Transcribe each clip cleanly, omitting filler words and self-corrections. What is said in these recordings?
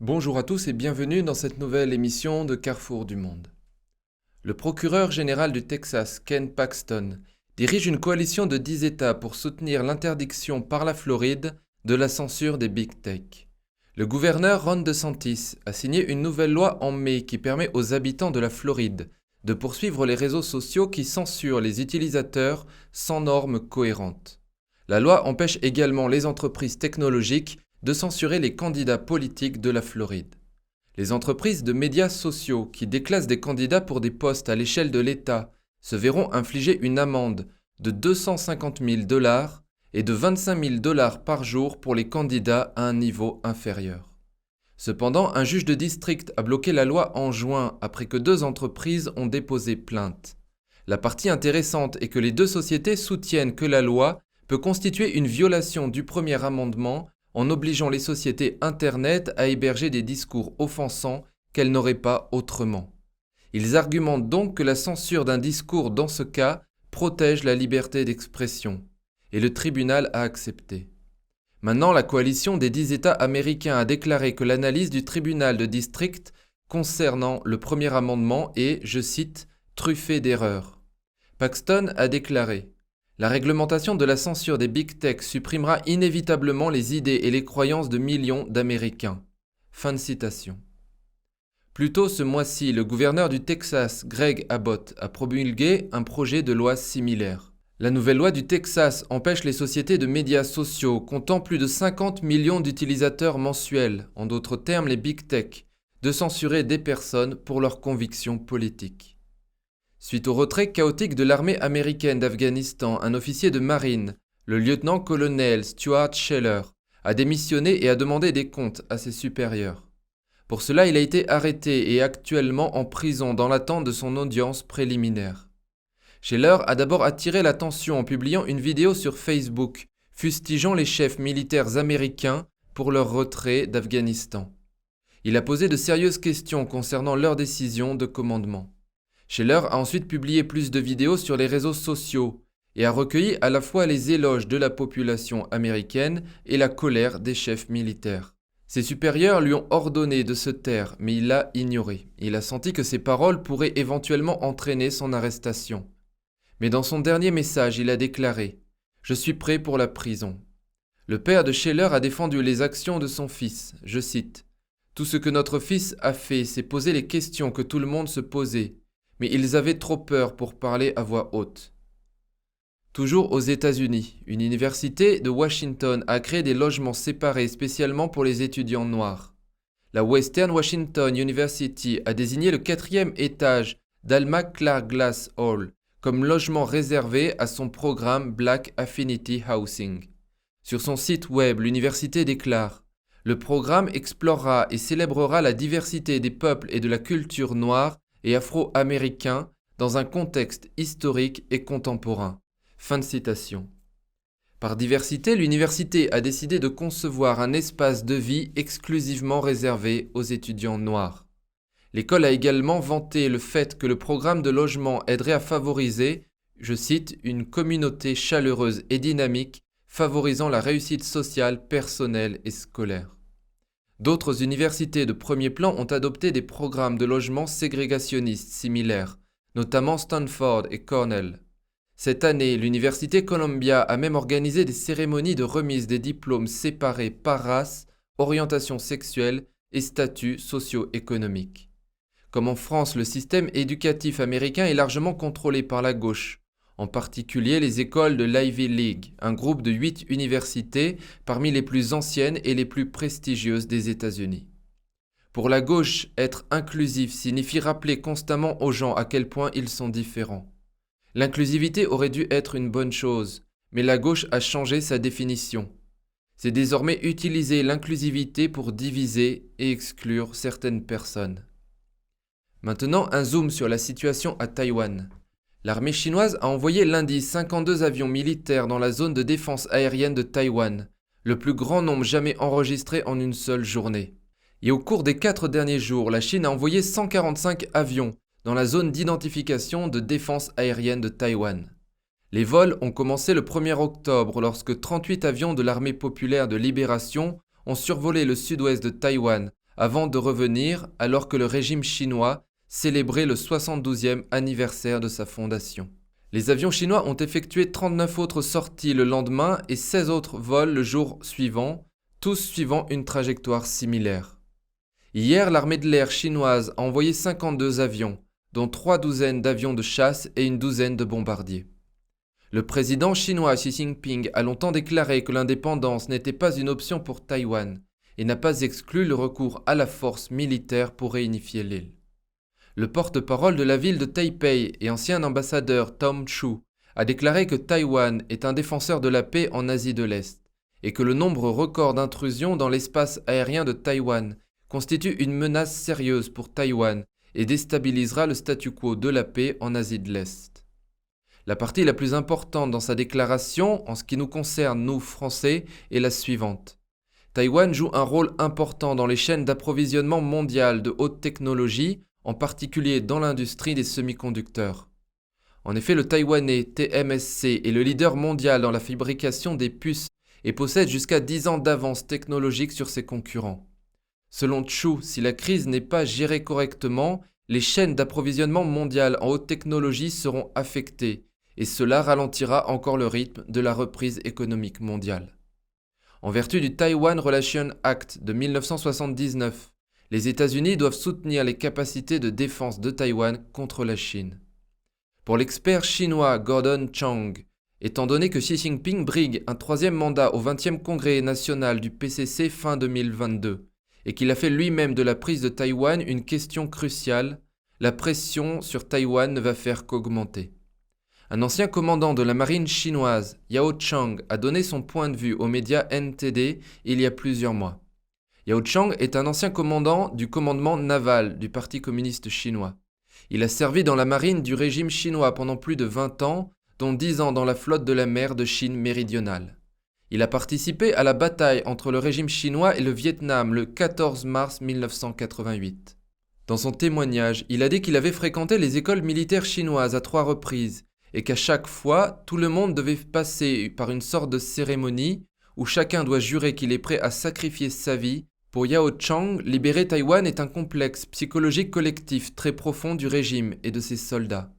Bonjour à tous et bienvenue dans cette nouvelle émission de Carrefour du Monde. Le procureur général du Texas, Ken Paxton, dirige une coalition de 10 États pour soutenir l'interdiction par la Floride de la censure des Big Tech. Le gouverneur Ron DeSantis a signé une nouvelle loi en mai qui permet aux habitants de la Floride de poursuivre les réseaux sociaux qui censurent les utilisateurs sans normes cohérentes. La loi empêche également les entreprises technologiques de censurer les candidats politiques de la Floride. Les entreprises de médias sociaux qui déclassent des candidats pour des postes à l'échelle de l'État se verront infliger une amende de 250 000 $ et de 25 000 $ par jour pour les candidats à un niveau inférieur. Cependant, un juge de district a bloqué la loi en juin après que 2 entreprises ont déposé plainte. La partie intéressante est que les 2 sociétés soutiennent que la loi peut constituer une violation du premier amendement en obligeant les sociétés Internet à héberger des discours offensants qu'elles n'auraient pas autrement. Ils argumentent donc que la censure d'un discours dans ce cas protège la liberté d'expression, et le tribunal a accepté. Maintenant, la coalition des 10 États américains a déclaré que l'analyse du tribunal de district concernant le premier amendement est, je cite, « truffée d'erreurs ». Paxton a déclaré « La réglementation de la censure des Big Tech supprimera inévitablement les idées et les croyances de millions d'Américains. » Fin de citation. Plus tôt ce mois-ci, le gouverneur du Texas, Greg Abbott, a promulgué un projet de loi similaire. La nouvelle loi du Texas empêche les sociétés de médias sociaux comptant plus de 50 millions d'utilisateurs mensuels, en d'autres termes les Big Tech, de censurer des personnes pour leurs convictions politiques. Suite au retrait chaotique de l'armée américaine d'Afghanistan, un officier de marine, le lieutenant-colonel Stuart Scheller, a démissionné et a demandé des comptes à ses supérieurs. Pour cela, il a été arrêté et est actuellement en prison dans l'attente de son audience préliminaire. Scheller a d'abord attiré l'attention en publiant une vidéo sur Facebook, fustigeant les chefs militaires américains pour leur retrait d'Afghanistan. Il a posé de sérieuses questions concernant leur décision de commandement. Scheller a ensuite publié plus de vidéos sur les réseaux sociaux et a recueilli à la fois les éloges de la population américaine et la colère des chefs militaires. Ses supérieurs lui ont ordonné de se taire, mais il l'a ignoré. Il a senti que ses paroles pourraient éventuellement entraîner son arrestation. Mais dans son dernier message, il a déclaré « Je suis prêt pour la prison ». Le père de Scheller a défendu les actions de son fils. Je cite « Tout ce que notre fils a fait, c'est poser les questions que tout le monde se posait. Mais ils avaient trop peur pour parler à voix haute. » Toujours aux États-Unis, une université de Washington a créé des logements séparés spécialement pour les étudiants noirs. La Western Washington University a désigné le 4e étage d'Alma Clark Glass Hall comme logement réservé à son programme Black Affinity Housing. Sur son site web, l'université déclare « Le programme explorera et célébrera la diversité des peuples et de la culture noire et afro-américains dans un contexte historique et contemporain. » Fin de citation. Par diversité, l'université a décidé de concevoir un espace de vie exclusivement réservé aux étudiants noirs. L'école a également vanté le fait que le programme de logement aiderait à favoriser, je cite, une communauté chaleureuse et dynamique favorisant la réussite sociale, personnelle et scolaire. D'autres universités de premier plan ont adopté des programmes de logement ségrégationnistes similaires, notamment Stanford et Cornell. Cette année, l'université Columbia a même organisé des cérémonies de remise des diplômes séparés par race, orientation sexuelle et statut socio-économique. Comme en France, le système éducatif américain est largement contrôlé par la gauche, en particulier les écoles de l'Ivy League, un groupe de 8 universités parmi les plus anciennes et les plus prestigieuses des États-Unis. Pour la gauche, être inclusif signifie rappeler constamment aux gens à quel point ils sont différents. L'inclusivité aurait dû être une bonne chose, mais la gauche a changé sa définition. C'est désormais utiliser l'inclusivité pour diviser et exclure certaines personnes. Maintenant, un zoom sur la situation à Taïwan. L'armée chinoise a envoyé lundi 52 avions militaires dans la zone de défense aérienne de Taïwan, le plus grand nombre jamais enregistré en une seule journée. Et au cours des 4 derniers jours, la Chine a envoyé 145 avions dans la zone d'identification de défense aérienne de Taïwan. Les vols ont commencé le 1er octobre lorsque 38 avions de l'armée populaire de libération ont survolé le sud-ouest de Taïwan avant de revenir alors que le régime chinois célébrait le 72e anniversaire de sa fondation. Les avions chinois ont effectué 39 autres sorties le lendemain et 16 autres vols le jour suivant, tous suivant une trajectoire similaire. Hier, l'armée de l'air chinoise a envoyé 52 avions, dont 3 douzaines d'avions de chasse et une douzaine de bombardiers. Le président chinois Xi Jinping a longtemps déclaré que l'indépendance n'était pas une option pour Taïwan et n'a pas exclu le recours à la force militaire pour réunifier l'île. Le porte-parole de la ville de Taipei et ancien ambassadeur Tom Chu a déclaré que Taïwan est un défenseur de la paix en Asie de l'Est et que le nombre record d'intrusions dans l'espace aérien de Taïwan constitue une menace sérieuse pour Taïwan et déstabilisera le statu quo de la paix en Asie de l'Est. La partie la plus importante dans sa déclaration, en ce qui nous concerne, nous, Français, est la suivante. Taïwan joue un rôle important dans les chaînes d'approvisionnement mondiales de haute technologie, en particulier dans l'industrie des semi-conducteurs. En effet, le Taïwanais TMSC est le leader mondial dans la fabrication des puces et possède jusqu'à 10 ans d'avance technologique sur ses concurrents. Selon Chu, si la crise n'est pas gérée correctement, les chaînes d'approvisionnement mondiales en haute technologie seront affectées et cela ralentira encore le rythme de la reprise économique mondiale. En vertu du Taiwan Relation Act de 1979, les États-Unis doivent soutenir les capacités de défense de Taïwan contre la Chine. Pour l'expert chinois Gordon Chang, étant donné que Xi Jinping brigue un 3e mandat au 20e congrès national du PCC fin 2022 et qu'il a fait lui-même de la prise de Taïwan une question cruciale, la pression sur Taïwan ne va faire qu'augmenter. Un ancien commandant de la marine chinoise, Yao Chang, a donné son point de vue aux médias NTD il y a plusieurs mois. Yao Chang est un ancien commandant du commandement naval du Parti communiste chinois. Il a servi dans la marine du régime chinois pendant plus de 20 ans, dont 10 ans dans la flotte de la mer de Chine méridionale. Il a participé à la bataille entre le régime chinois et le Vietnam le 14 mars 1988. Dans son témoignage, il a dit qu'il avait fréquenté les écoles militaires chinoises à 3 reprises et qu'à chaque fois, tout le monde devait passer par une sorte de cérémonie où chacun doit jurer qu'il est prêt à sacrifier sa vie. Pour Yao Chang, libérer Taïwan est un complexe psychologique collectif très profond du régime et de ses soldats.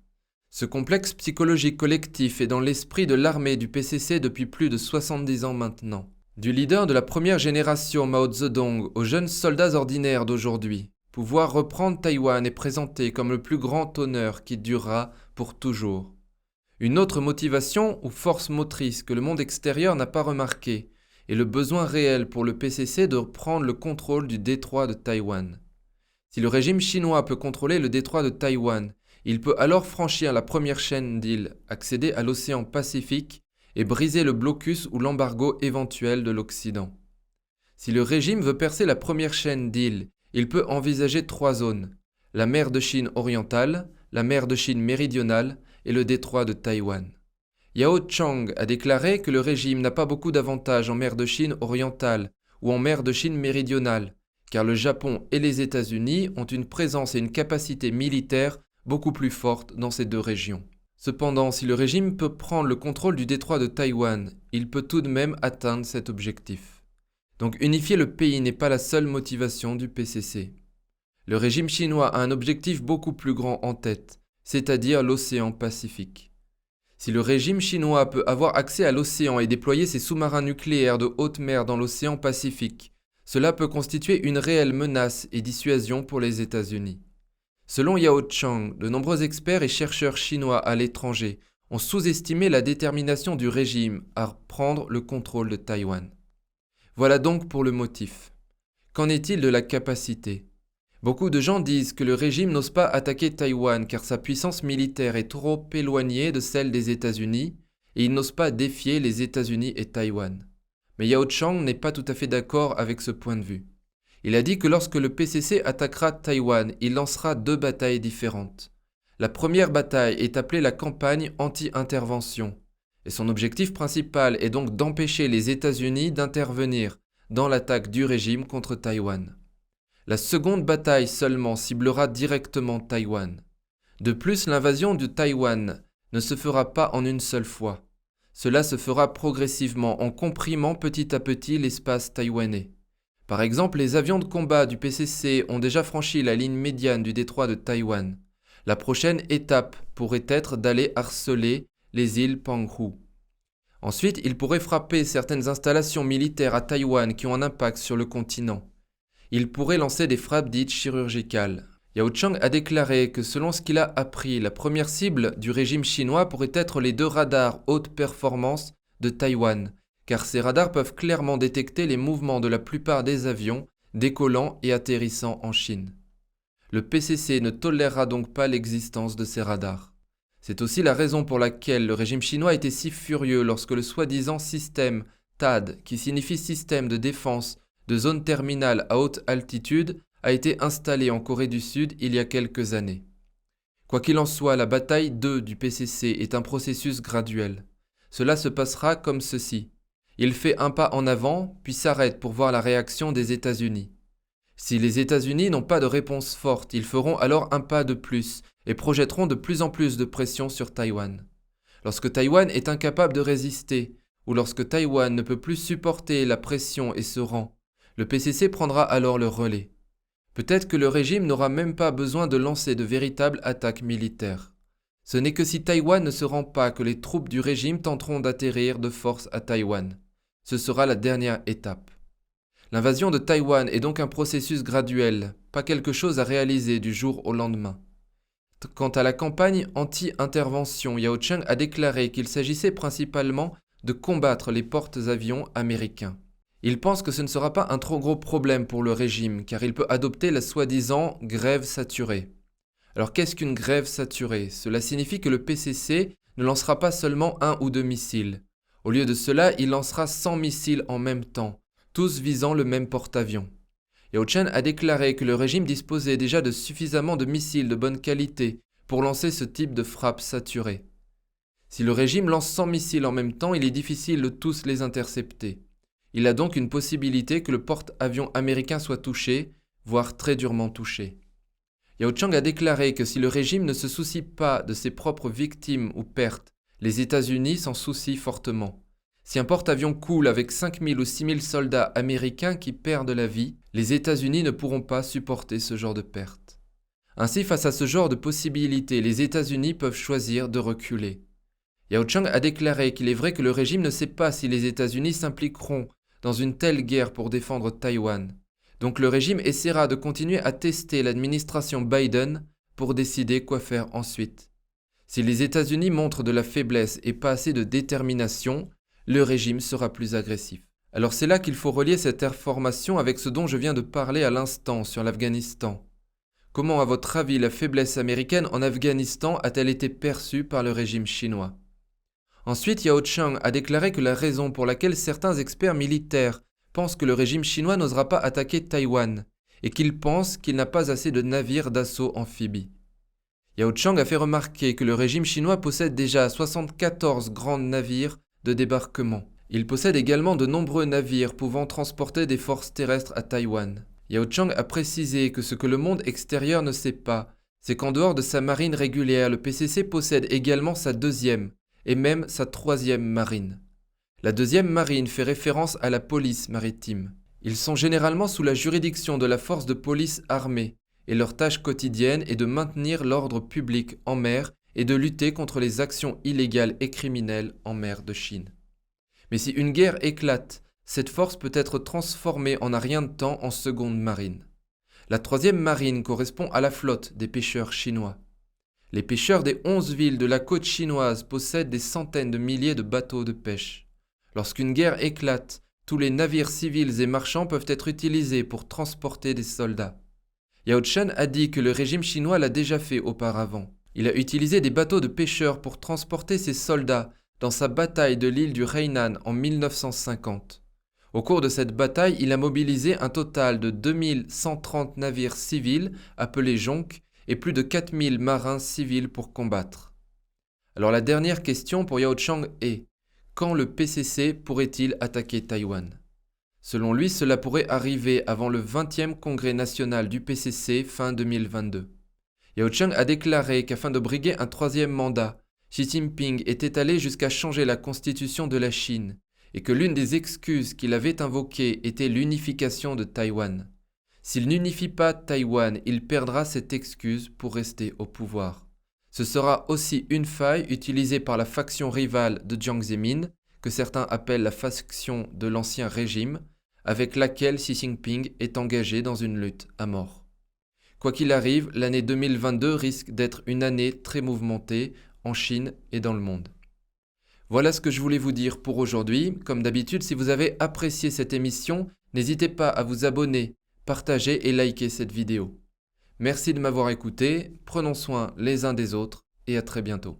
Ce complexe psychologique collectif est dans l'esprit de l'armée du PCC depuis plus de 70 ans maintenant. Du leader de la première génération Mao Zedong aux jeunes soldats ordinaires d'aujourd'hui, pouvoir reprendre Taïwan est présenté comme le plus grand honneur qui durera pour toujours. Une autre motivation ou force motrice que le monde extérieur n'a pas remarquée est le besoin réel pour le PCC de reprendre le contrôle du détroit de Taïwan. Si le régime chinois peut contrôler le détroit de Taïwan, il peut alors franchir la première chaîne d'îles, accéder à l'océan Pacifique et briser le blocus ou l'embargo éventuel de l'Occident. Si le régime veut percer la première chaîne d'îles, il peut envisager 3 zones, la mer de Chine orientale, la mer de Chine méridionale et le détroit de Taïwan. Yao Chang a déclaré que le régime n'a pas beaucoup d'avantages en mer de Chine orientale ou en mer de Chine méridionale, car le Japon et les États-Unis ont une présence et une capacité militaire beaucoup plus fortes dans ces 2 régions. Cependant, si le régime peut prendre le contrôle du détroit de Taïwan, il peut tout de même atteindre cet objectif. Donc unifier le pays n'est pas la seule motivation du PCC. Le régime chinois a un objectif beaucoup plus grand en tête, c'est-à-dire l'océan Pacifique. Si le régime chinois peut avoir accès à l'océan et déployer ses sous-marins nucléaires de haute mer dans l'océan Pacifique, cela peut constituer une réelle menace et dissuasion pour les États-Unis. Selon Yao Chang, de nombreux experts et chercheurs chinois à l'étranger ont sous-estimé la détermination du régime à prendre le contrôle de Taïwan. Voilà donc pour le motif. Qu'en est-il de la capacité ? Beaucoup de gens disent que le régime n'ose pas attaquer Taïwan car sa puissance militaire est trop éloignée de celle des États-Unis et il n'ose pas défier les États-Unis et Taïwan. Mais Yao Chang n'est pas tout à fait d'accord avec ce point de vue. Il a dit que lorsque le PCC attaquera Taïwan, il lancera 2 batailles différentes. La première bataille est appelée la campagne anti-intervention, et son objectif principal est donc d'empêcher les États-Unis d'intervenir dans l'attaque du régime contre Taïwan. La seconde bataille seulement ciblera directement Taïwan. De plus, l'invasion de Taïwan ne se fera pas en une seule fois. Cela se fera progressivement en comprimant petit à petit l'espace taïwanais. Par exemple, les avions de combat du PCC ont déjà franchi la ligne médiane du détroit de Taïwan. La prochaine étape pourrait être d'aller harceler les îles Penghu. Ensuite, ils pourraient frapper certaines installations militaires à Taïwan qui ont un impact sur le continent. Ils pourraient lancer des frappes dites chirurgicales. Yao Chang a déclaré que selon ce qu'il a appris, la première cible du régime chinois pourrait être les 2 radars haute performance de Taïwan, car ces radars peuvent clairement détecter les mouvements de la plupart des avions décollant et atterrissant en Chine. Le PCC ne tolérera donc pas l'existence de ces radars. C'est aussi la raison pour laquelle le régime chinois était si furieux lorsque le soi-disant système THAAD, qui signifie système de défense de zone terminale à haute altitude, a été installé en Corée du Sud il y a quelques années. Quoi qu'il en soit, la bataille 2 du PCC est un processus graduel. Cela se passera comme ceci. Il fait un pas en avant, puis s'arrête pour voir la réaction des États-Unis. Si les États-Unis n'ont pas de réponse forte, ils feront alors un pas de plus et projetteront de plus en plus de pression sur Taïwan. Lorsque Taïwan est incapable de résister, ou lorsque Taïwan ne peut plus supporter la pression et se rend, le PCC prendra alors le relais. Peut-être que le régime n'aura même pas besoin de lancer de véritables attaques militaires. Ce n'est que si Taïwan ne se rend pas que les troupes du régime tenteront d'atterrir de force à Taïwan. Ce sera la dernière étape. L'invasion de Taïwan est donc un processus graduel, pas quelque chose à réaliser du jour au lendemain. Quant à la campagne anti-intervention, Yao Chang a déclaré qu'il s'agissait principalement de combattre les porte-avions américains. Il pense que ce ne sera pas un trop gros problème pour le régime, car il peut adopter la soi-disant grève saturée. Alors qu'est-ce qu'une grève saturée? Cela signifie que le PCC ne lancera pas seulement 1 ou 2 missiles. Au lieu de cela, il lancera 100 missiles en même temps, tous visant le même porte-avions. Yao Chang a déclaré que le régime disposait déjà de suffisamment de missiles de bonne qualité pour lancer ce type de frappe saturée. Si le régime lance 100 missiles en même temps, il est difficile de tous les intercepter. Il a donc une possibilité que le porte-avions américain soit touché, voire très durement touché. Yao Chang a déclaré que si le régime ne se soucie pas de ses propres victimes ou pertes, les États-Unis s'en soucient fortement. Si un porte-avions coule avec 5000 ou 6000 soldats américains qui perdent la vie, les États-Unis ne pourront pas supporter ce genre de pertes. Ainsi, face à ce genre de possibilités, les États-Unis peuvent choisir de reculer. Yao Chang a déclaré qu'il est vrai que le régime ne sait pas si les États-Unis s'impliqueront dans une telle guerre pour défendre Taïwan. Donc le régime essaiera de continuer à tester l'administration Biden pour décider quoi faire ensuite. Si les États-Unis montrent de la faiblesse et pas assez de détermination, le régime sera plus agressif. Alors c'est là qu'il faut relier cette information avec ce dont je viens de parler à l'instant sur l'Afghanistan. Comment, à votre avis, la faiblesse américaine en Afghanistan a-t-elle été perçue par le régime chinois? Ensuite, Yao Chang a déclaré que la raison pour laquelle certains experts militaires pensent que le régime chinois n'osera pas attaquer Taïwan et qu'ils pensent qu'il n'a pas assez de navires d'assaut amphibies. Yao Chang a fait remarquer que le régime chinois possède déjà 74 grands navires de débarquement. Il possède également de nombreux navires pouvant transporter des forces terrestres à Taïwan. Yao Chang a précisé que ce que le monde extérieur ne sait pas, c'est qu'en dehors de sa marine régulière, le PCC possède également sa 2e et même sa 3e marine. La 2e marine fait référence à la police maritime. Ils sont généralement sous la juridiction de la force de police armée et leur tâche quotidienne est de maintenir l'ordre public en mer et de lutter contre les actions illégales et criminelles en mer de Chine. Mais si une guerre éclate, cette force peut être transformée en un rien de temps en seconde marine. La 3e marine correspond à la flotte des pêcheurs chinois. Les pêcheurs des 11 villes de la côte chinoise possèdent des centaines de milliers de bateaux de pêche. Lorsqu'une guerre éclate, tous les navires civils et marchands peuvent être utilisés pour transporter des soldats. Yao Chang a dit que le régime chinois l'a déjà fait auparavant. Il a utilisé des bateaux de pêcheurs pour transporter ses soldats dans sa bataille de l'île du Hainan en 1950. Au cours de cette bataille, il a mobilisé un total de 2130 navires civils appelés jonques et plus de 4000 marins civils pour combattre. Alors la dernière question pour Yao Chang est: quand le PCC pourrait-il attaquer Taïwan? Selon lui, cela pourrait arriver avant le 20e congrès national du PCC fin 2022. Yao Chang a déclaré qu'afin de briguer un 3e mandat, Xi Jinping était allé jusqu'à changer la constitution de la Chine et que l'une des excuses qu'il avait invoquées était l'unification de Taïwan. S'il n'unifie pas Taïwan, il perdra cette excuse pour rester au pouvoir. Ce sera aussi une faille utilisée par la faction rivale de Jiang Zemin, que certains appellent la faction de l'ancien régime, avec laquelle Xi Jinping est engagé dans une lutte à mort. Quoi qu'il arrive, l'année 2022 risque d'être une année très mouvementée en Chine et dans le monde. Voilà ce que je voulais vous dire pour aujourd'hui. Comme d'habitude, si vous avez apprécié cette émission, n'hésitez pas à vous abonner, partager et liker cette vidéo. Merci de m'avoir écouté, prenons soin les uns des autres et à très bientôt.